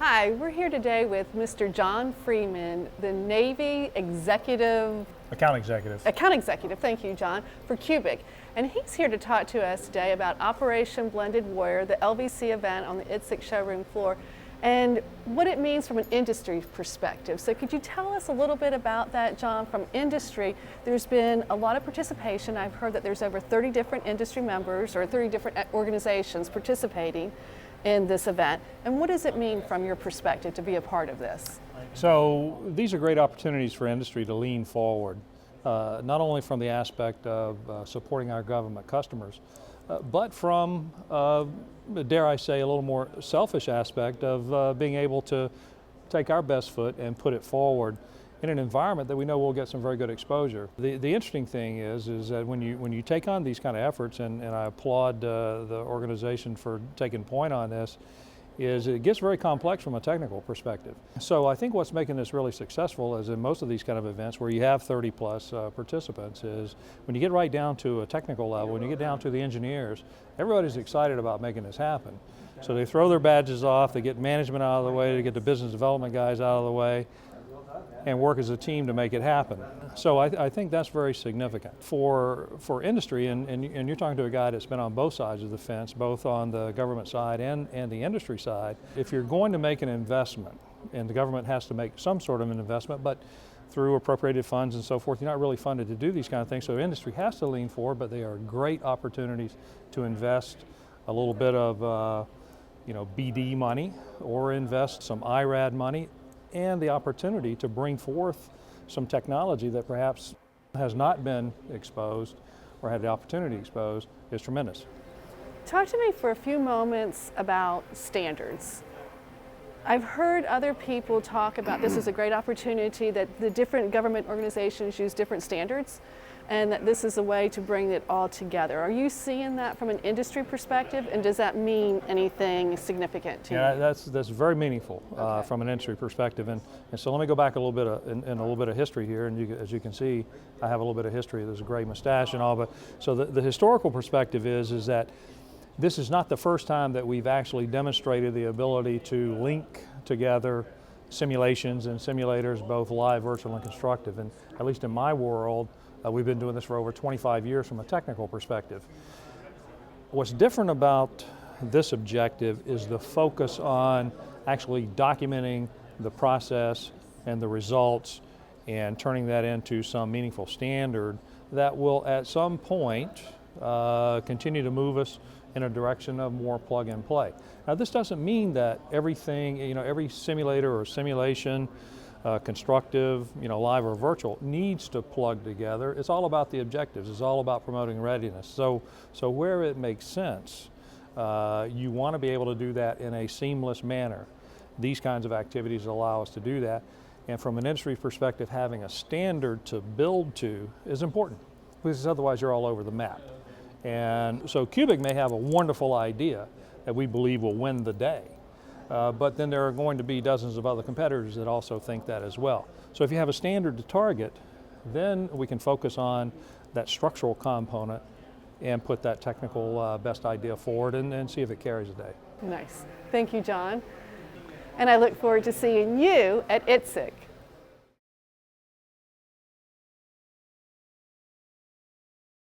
Hi, we're here today with Mr. John Freeman, the Navy Account executive. Account Executive, thank you, John, for Cubic. And he's here to talk to us today about Operation Blended Warrior, the LVC event on the ITSIC showroom floor, and what it means from an industry perspective. So could you tell us a little bit about that, John? From industry, there's been a lot of participation. I've heard that there's over 30 different industry members or 30 different organizations participating in this event. And what does it mean from your perspective to be a part of this? So these are great opportunities for industry to lean forward, not only from the aspect of supporting our government customers, but from, dare I say, a little more selfish aspect of being able to take our best foot and put it forward in an environment that we know will get some very good exposure. The interesting thing is that when you take on these kind of efforts, and I applaud the organization for taking point on this, is it gets very complex from a technical perspective. So I think what's making this really successful, as in most of these kind of events where you have 30 plus participants, is when you get right down to a technical level, when you get down to the engineers, everybody's excited about making this happen. So they throw their badges off, they get management out of the way, they get the business development guys out of the way, and work as a team to make it happen. So I think that's very significant. For industry, and you're talking to a guy that's been on both sides of the fence, both on the government side and the industry side, if you're going to make an investment, and the government has to make some sort of an investment, but through appropriated funds and so forth, you're not really funded to do these kind of things, so industry has to lean forward, but they are great opportunities to invest a little bit of BD money, or invest some IRAD money, and the opportunity to bring forth some technology that perhaps has not been exposed or had the opportunity exposed is tremendous. Talk to me for a few moments about standards. I've heard other people talk about this as a great opportunity, that the different government organizations use different standards, and that this is a way to bring it all together. Are you seeing that from an industry perspective, and does that mean anything significant to you? Yeah, that's very meaningful from an industry perspective. And so let me go back a little bit in a little bit of history here, and as you can see, I have a little bit of history. There's a gray mustache and all, but so the historical perspective is that this is not the first time that we've actually demonstrated the ability to link together simulations and simulators, both live, virtual, and constructive. And at least in my world, we've been doing this for over 25 years from a technical perspective. What's different about this objective is the focus on actually documenting the process and the results and turning that into some meaningful standard that will at some point continue to move us in a direction of more plug and play. Now, this doesn't mean that everything, every simulator or simulation, constructive, live or virtual, needs to plug together. It's all about the objectives. It's all about promoting readiness. So where it makes sense, you want to be able to do that in a seamless manner. These kinds of activities allow us to do that. And from an industry perspective, having a standard to build to is important, because otherwise you're all over the map. And so Cubic may have a wonderful idea that we believe will win the day. But then there are going to be dozens of other competitors that also think that as well. So if you have a standard to target, then we can focus on that structural component and put that technical best idea forward and see if it carries the day. Nice. Thank you, John. And I look forward to seeing you at ITSIC.